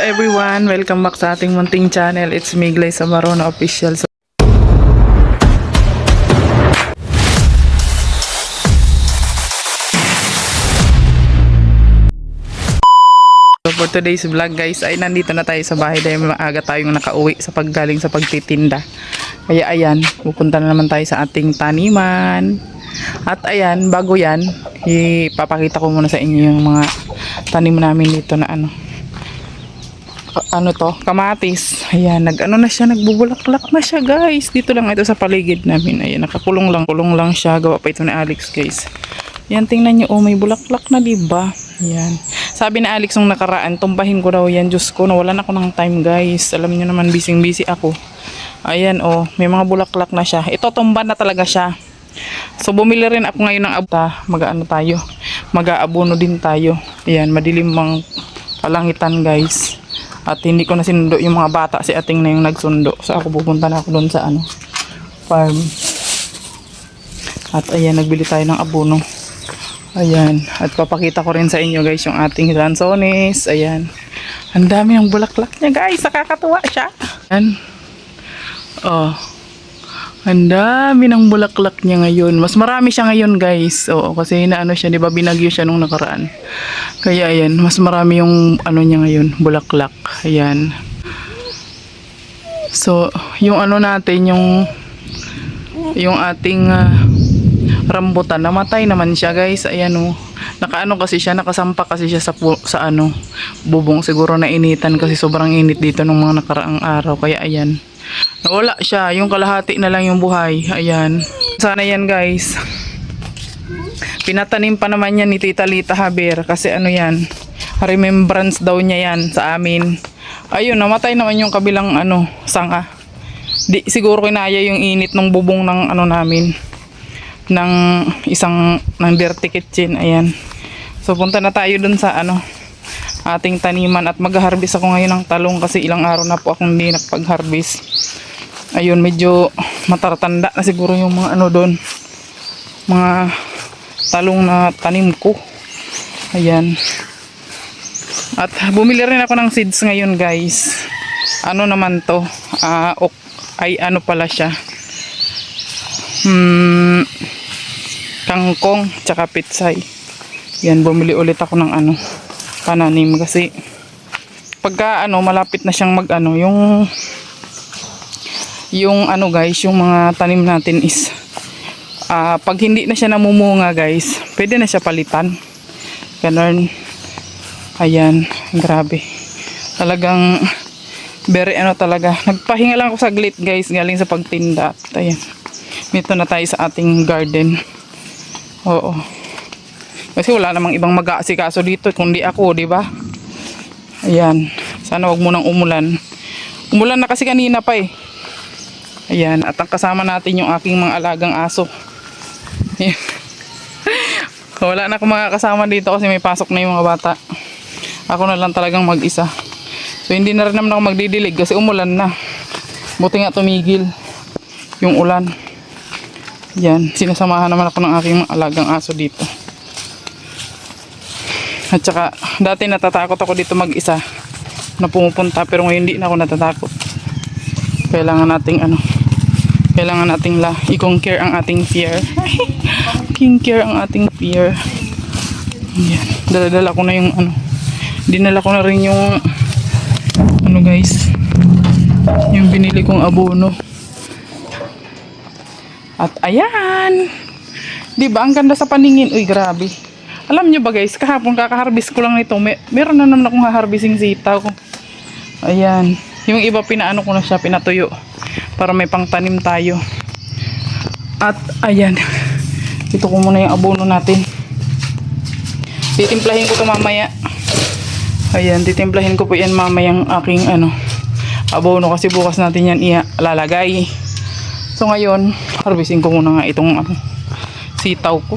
everyone! Welcome back sa ating munting channel. It's me, Glyza Marona Official. So for today's vlog guys, ay nandito na tayo sa bahay dahil maaga tayong nakauwi sa paggaling sa pagtitinda. Kaya ayan, pupunta na naman tayo sa ating taniman. At ayan, bago yan, ipapakita ko muna sa inyo yung mga tanim namin dito na kamatis. Ayan, na siya, nagbubulaklak na siya guys. Dito lang ito sa paligid namin. Ayan, nakakulong lang siya. Gawa pa ito ni Alex guys. Ayan, tingnan nyo, may bulaklak na diba? Ayan. Sabi ni Alex nung nakaraan, tumbahin ko daw yan. Diyos ko, nawalan ako ng time guys. Alam niyo naman, busy ako. Ayan, may mga bulaklak na siya. Ito, tumba na talaga siya. So, bumili rin ako ngayon ng abta. Mag-aabono din tayo. Ayan, madilim mang kalangitan guys. At hindi ko na sinundo yung mga bata. Si ating na yung nagsundo. So, ako pupunta na ako doon sa farm. At ayan, nagbili tayo ng abono. Ayan, at papakita ko rin sa inyo guys yung ating lansones. Ayan, ang dami ng bulaklak niya guys, nakakatuwa siya. Ayan, ang dami ng bulaklak niya ngayon. Mas marami siya ngayon guys. Oo, kasi siya, di ba, binagyo siya nung nakaraan. Kaya ayan, mas marami yung niya ngayon, bulaklak. Ayan. So, yung natin, yung ating rambutan, namatay naman siya guys. Ayan kasi siya, nakasampa kasi siya sa bubong. Siguro na initan kasi sobrang init dito nung mga nakaraang araw. Kaya ayan, nawala siya, yung kalahati na lang yung buhay. Ayan, sana yan guys. Pinatanim pa naman yan ni Tita Lita Javier kasi yan, remembrance daw niya yan sa amin. Ayun, namatay naman yung kabilang sanga. Di siguro kinaya yung init ng bubong ng namin, ng dirty kitchen. Ayan, so punta na tayo dun sa ating taniman at mag-harvest ako ngayon ng talong kasi ilang araw na po akong hindi nakapag-harvest. Ayun, medyo matatanda na siguro yung mga doon, mga talong na tanim ko. Ayan, at bumili rin ako ng seeds ngayon guys. Naman to, pala siya, kangkong tsaka pitsay. Yan, bumili ulit ako ng pananim kasi pagka malapit na siyang yung guys, yung mga tanim natin is pag hindi na siya namumunga guys, pwede na siya palitan. Ganun. Ayan, grabe. Talagang very talaga. Nagpahinga lang ako saglit guys, galing sa pagtinda. At ayan, dito na tayo sa ating garden. Oo. Kasi wala namang ibang mag-aasikaso dito kundi ako, di ba? Ayan. Sana wag munang umulan. Umulan na kasi kanina pa eh. Ayan, at ang kasama natin yung aking mga alagang aso. Ayan. Wala na akong mga kasama dito kasi may pasok na yung mga bata. Ako na lang talagang mag-isa. So hindi na rin naman ako magdidilig kasi umulan na. Buti nga tumigil yung ulan. Yan, sinasamahan naman ako ng aking mga alagang aso dito. At saka, dati natatakot ako dito mag-isa na pumupunta, pero ngayon hindi na ako natatakot. Kailangan nating i-conquer ang ating fear. Conquer ang ating fear. Yan, dala-dala ko na yung dinala ko na rin yung guys, yung binili kong abono. At ayan, diba ang ganda sa paningin. Uy, grabe. Alam nyo ba guys, kahapon kaka-harvest ko lang nito. Meron na naman akong ha-harvesting sitaw. Ayan, yung iba pinaano ko na siya, pinatuyo para may pangtanim tayo. At ayan, ito ko muna yung abono natin. Titimplahin ko ito mamaya. Ayan, titimplahin ko po yan mamayang aking abono kasi bukas natin yan ilalagay. So ngayon, harvesting ko muna nga itong sitaw ko.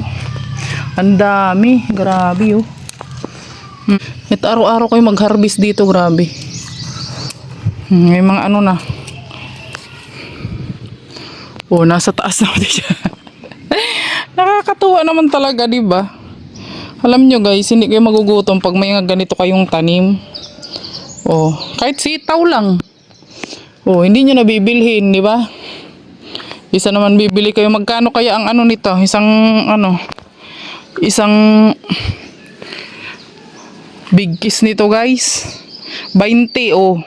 Ang dami, grabe Ito araw-araw ko yung mag-harvest dito, grabe. May mga na. Nasa taas na siya. Nakakatuwa naman talaga, di ba? Alam nyo guys, hindi kayo magugutom pag may ganito kayong tanim. Oh, kahit sitaw lang. Oh, hindi nyo nabibilhin, di ba? Isa naman bibili kayo. Magkano kaya ang ano nito? Isang big kiss nito, guys. 20, oh.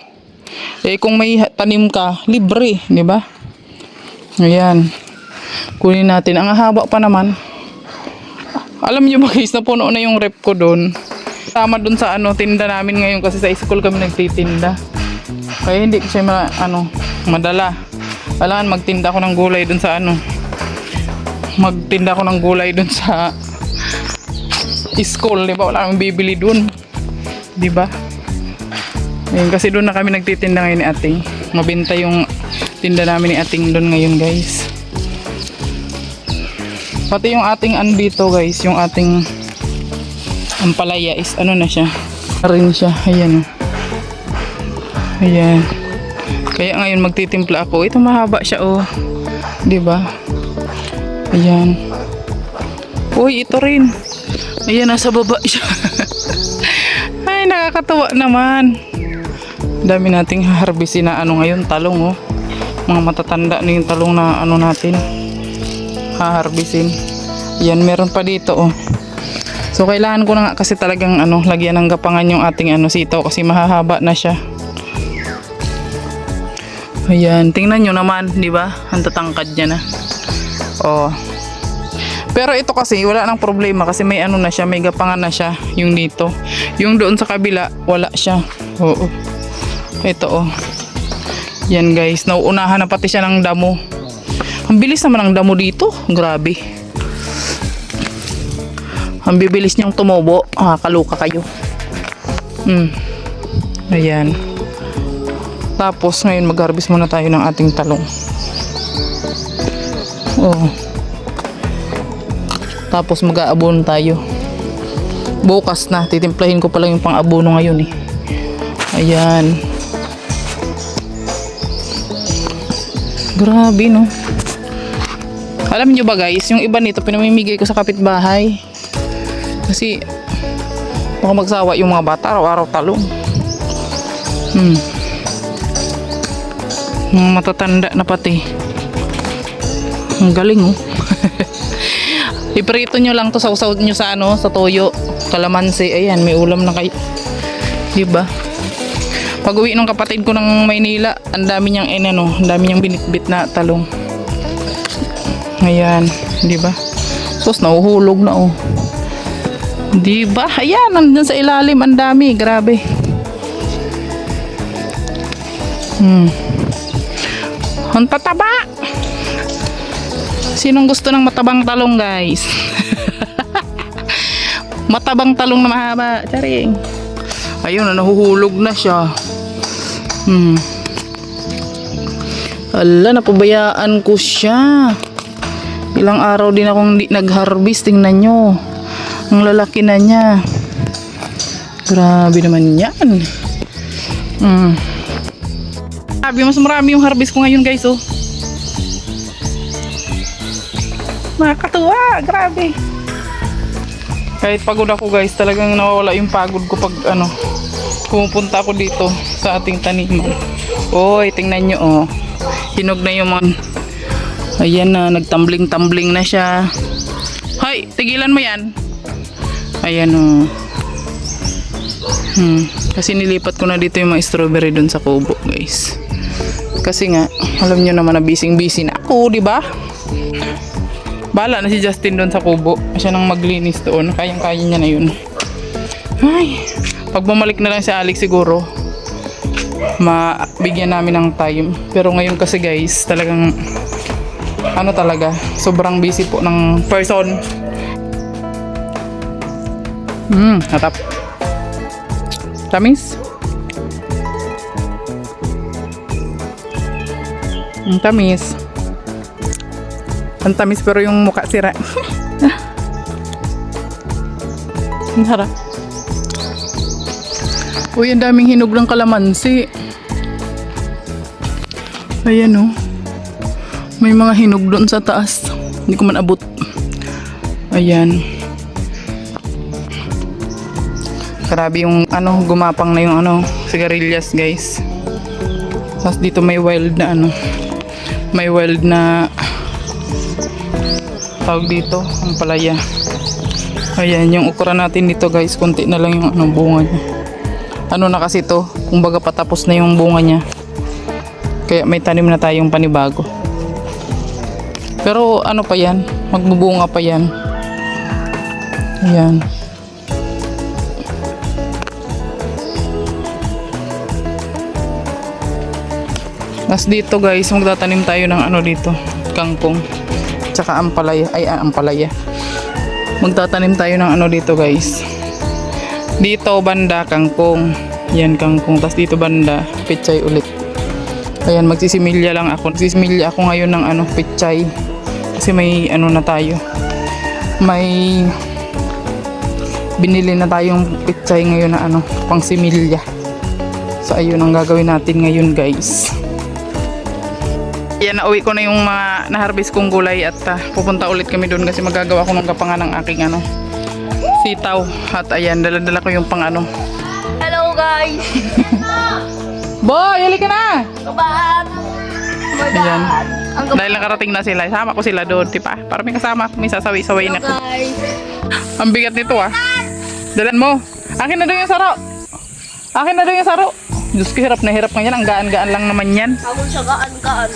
Eh, kung may tanim ka, libre, di ba? Ayan. Kunin natin. Ang haba pa naman. Alam nyo ba, guys, napuno na yung rep ko doon. Tama doon sa tinda namin ngayon kasi sa school kami nagtitinda. Kaya hindi ko siya madala. Kailangan magtinda ako ng gulay doon sa Magtinda ako ng gulay doon sa school, di ba? Wala akong bibili doon. Di ba? Ayun, kasi doon na kami nagtitinda ngayon ni Ating. Mabenta yung tinda namin ni Ating doon ngayon, guys. Pati yung ating dito, guys, yung ating ampalaya is na siya. Rin siya. Ayan. Ayan. Kaya ngayon magtitimpla ako. Ito mahaba siya, oh. 'Di ba? Ayan. Uy, ito rin. Ayan, nasa baba siya. Ay, nakakatawa naman. Dami nating harbisin na ngayon, talong, oh. Mga matatanda na yung talong na natin. Haharbisin. Ayan, meron pa dito, oh. So, kailangan ko na nga kasi talagang lagyan ng gapangan yung ating sitaw kasi mahahaba na siya. Ayan, tingnan nyo naman, di ba? Ang tatangkad niya na. Oh. Pero ito kasi, wala nang problema kasi may na siya, may gapangan na siya, yung dito. Yung doon sa kabila, wala siya. Oo. Ito, oh. Yan, guys, nauunahan na pati siya ng damo. Ang bilis naman ng damo dito. Grabe. Ang bibilis niyang tumubo. Kaluka kayo. Ayan. Tapos ngayon mag-harvest muna tayo ng ating talong. Oh. Tapos mag-aabono tayo. Bukas na. Titimplahin ko pa lang yung pang-abono ngayon, eh. Ayan. Grabe, no? Alam nyo ba, guys, yung iba nito pinamimigay ko sa kapitbahay. Kasi baka magsawa yung mga bata, araw-araw talong. Mga matatanda na pati. Ang galing, oh. Iprito nyo lang to, sausaw nyo sa sa toyo, kalamansi. Ayan, may ulam na kayo. Diba? Pag uwi ng kapatid ko ng Maynila, ang dami niyang ang dami niyang binitbit na talong. Ayan, diba? Sos, nahuhulog na, oh. Diba? Ayan, nandun sa ilalim, ang dami. Grabe. Ang tataba. Sinong gusto ng matabang talong, guys? Matabang talong na mahaba. Charing. Ayun, nahuhulog na siya. Ala, napabayaan ko siya. Ilang araw din akong hindi nag-harvest. Tingnan nyo. Ang lalaki na niya. Grabe naman yan. Mas marami yung harvest ko ngayon, guys, oh. Nakakatuwa. Grabe. Kahit pagod ako, guys, talagang nawawala yung pagod ko pag pumupunta ako dito sa ating taniman. Oy, tingnan nyo, oh. Hinog na yung mga... Ayan na, nagtambling-tambling na siya. Hoy, tigilan mo yan. Ayan, oh. Kasi nilipat ko na dito yung mga strawberry dun sa kubo, guys. Kasi nga, alam nyo naman na busy na ako, di ba? Bala na si Justin doon sa kubo. Siya nang maglinis doon. Kayang-kaya niya na yun. Ay, pag bumalik na lang si Alex siguro, mabigyan namin ng time. Pero ngayon kasi, guys, talagang talaga, sobrang busy po ng person. Natap. Tamis. Ang tamis. Ang tamis pero yung mukha sira. Ang harap. Uy, ang daming hinog ng kalamansi. Ayan, oh. May mga hinog doon sa taas. Hindi ko man abot. Ayan. Grabe yung ano, gumapang na yung ano, sigarilyas guys. Tapos dito may wild na ano, may wild na tawag dito, ang palaya. Ayan, yung ukra natin dito guys, konti na lang yung ano, bunga niya. Ano na kasi to, kumbaga patapos na yung bunga niya. Kaya may tanim na tayong panibago. Pero ano pa yan, magbubunga pa yan. Ayan. Tapos dito guys, magtatanim tayo ng ano dito, kangkong. Tsaka ampalaya, ampalaya. Magtatanim tayo ng ano dito guys. Dito banda kangkong. Yan kangkong. Tapos dito banda pechay ulit. Ayan, magsisimilya lang ako. Magsisimilya ako ngayon ng ano, pechay. Kasi may ano na tayo. May binili na tayong pechay ngayon na ano, pang similya. So ayun ang gagawin natin ngayon guys. Yan, nauwi ko na yung mga na-harvest kong gulay at pupunta ulit kami doon kasi magagawa ko ng kapangan ng aking ano, sitaw. At ayan, dala-dala ko yung pang ano. Hello guys! Boy, huli ka na! Kabahan! Ayan. Dahil nakarating na sila, sama ko sila doon, diba? Para may kasama, may sasawi-saway na ko. Guys! Ang bigat nito ah. Dalan mo. Akin na doon yung saro. Akin na doon yung saro. Diyos ko, hirap na hirap nga yan. Ang gaan-gaan lang naman yan. Habang siya gaan-gaan.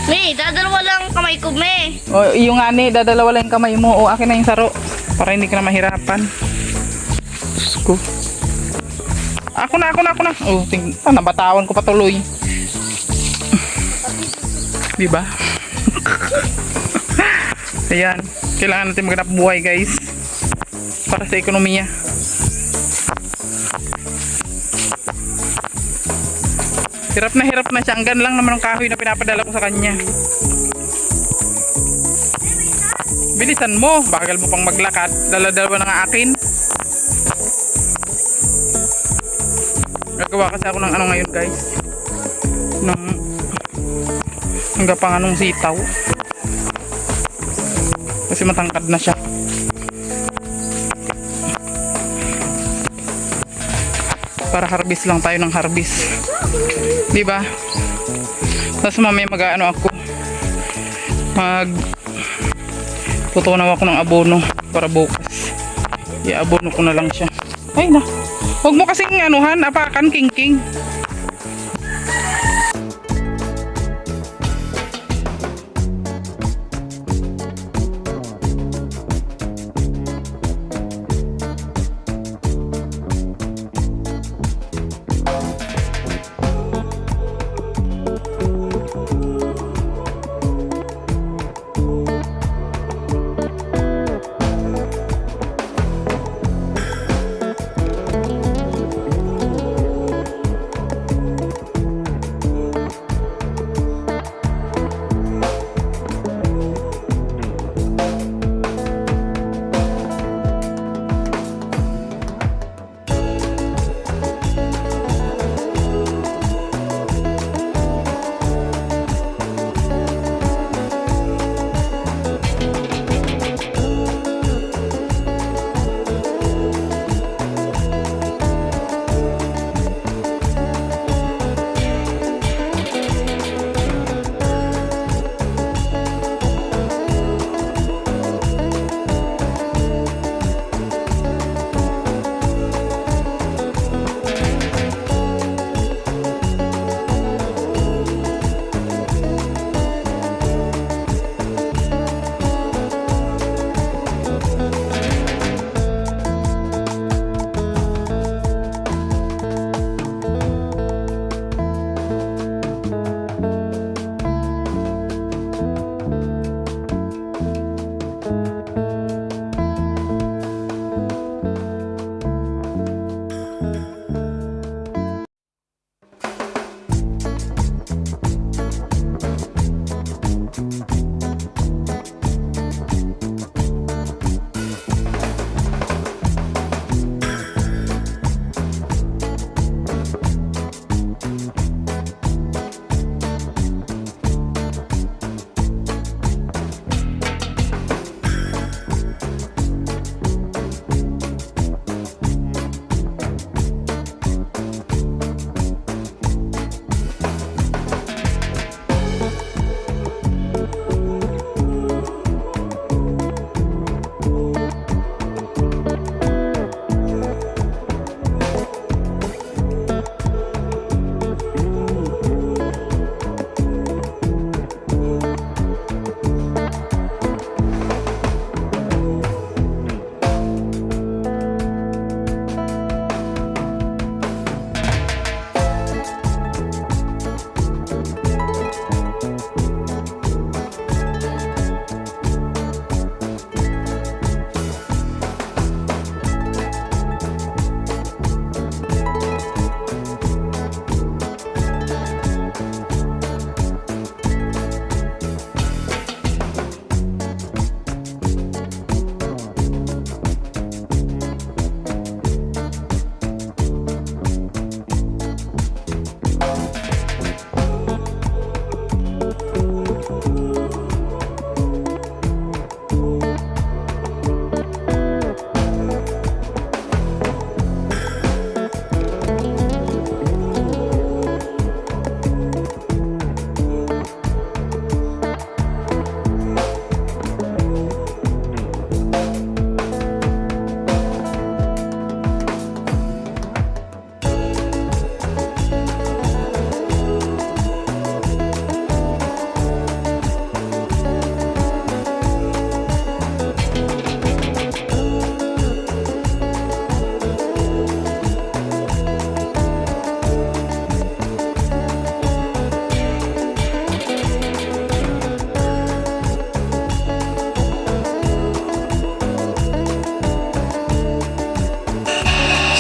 May, dadalawa lang kamay ko, may. O, yung nga ni, dadalawa lang yung kamay mo. O, akin na yung saro. Para hindi ka na mahirapan. Diyos ko. Ako na. O, nabatawan ko patuloy. Diba? Ayan. Kailangan natin maghanap buhay, guys. Para sa ekonomiya. Hirap na siya. Hanggan lang naman ang kahoy na pinapadala ko sa kanya. Bilisan mo. Bagal mo pang maglakad. Dala-dalawa na nga akin. Gagawa kasi ako ng ano ngayon guys. Ng gapanganong sitaw. Kasi matangkad na siya. Para harvest lang tayo ng harvest. Diba? Tapos mamaya mag-ano ako. Tutunaw ako ng abono para bukas. I-abono ko na lang siya. Ay na. Huwag mo kasing anuhan, apakan, king.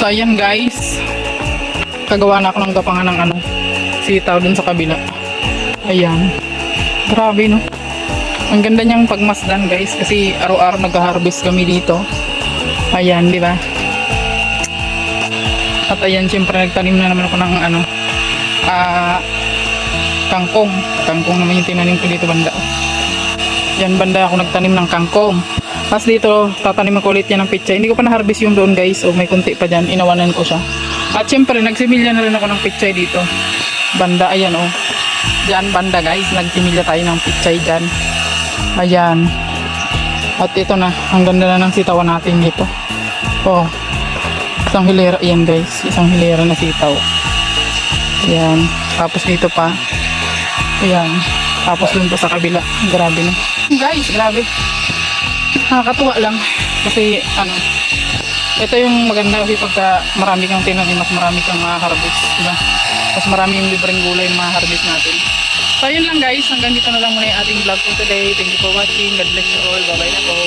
ayan guys. Kagawa na ako ng gapangan ng ano, sitaw dun sa kabila. Ayan. Grabe no. Ang ganda niyang pagmasdan guys kasi araw-araw nag-harvest kami dito. Ayan, di ba? At ayan, siyempre nagtanim na naman ako ng ano, kangkong. Kangkong naman yung tinanim ko dito banda. Yan banda ako nagtanim ng kangkong. Tapos dito, tatanim ko ulit yan ng pitsay. Hindi ko pa na-harvest yung doon guys. So may kunti pa dyan. Inawanan ko siya. At syempre, nagsimilya na rin ako ng pitsay dito. Banda, ayan oh. Diyan banda guys. Nagsimilya tayo ng pitsay dyan. Ayan. At ito na. Ang ganda na ng sitawan natin dito. Oh. Isang hilera. Ayan guys. Isang hilera na sitaw. Ayan. Tapos dito pa. Ayan. Tapos dun pa sa kabila. Grabe na. Guys, grabe. Nakakatuwa lang kasi ano, ito yung maganda kasi pagka marami kang tinanim mas marami kang ma-harvest, diba? Mas marami yung libreng gulay yung ma-harvest natin. So yun lang guys, hanggang dito na lang muna yung ating vlog for today. Thank you for watching. God bless you all. Bye bye na po.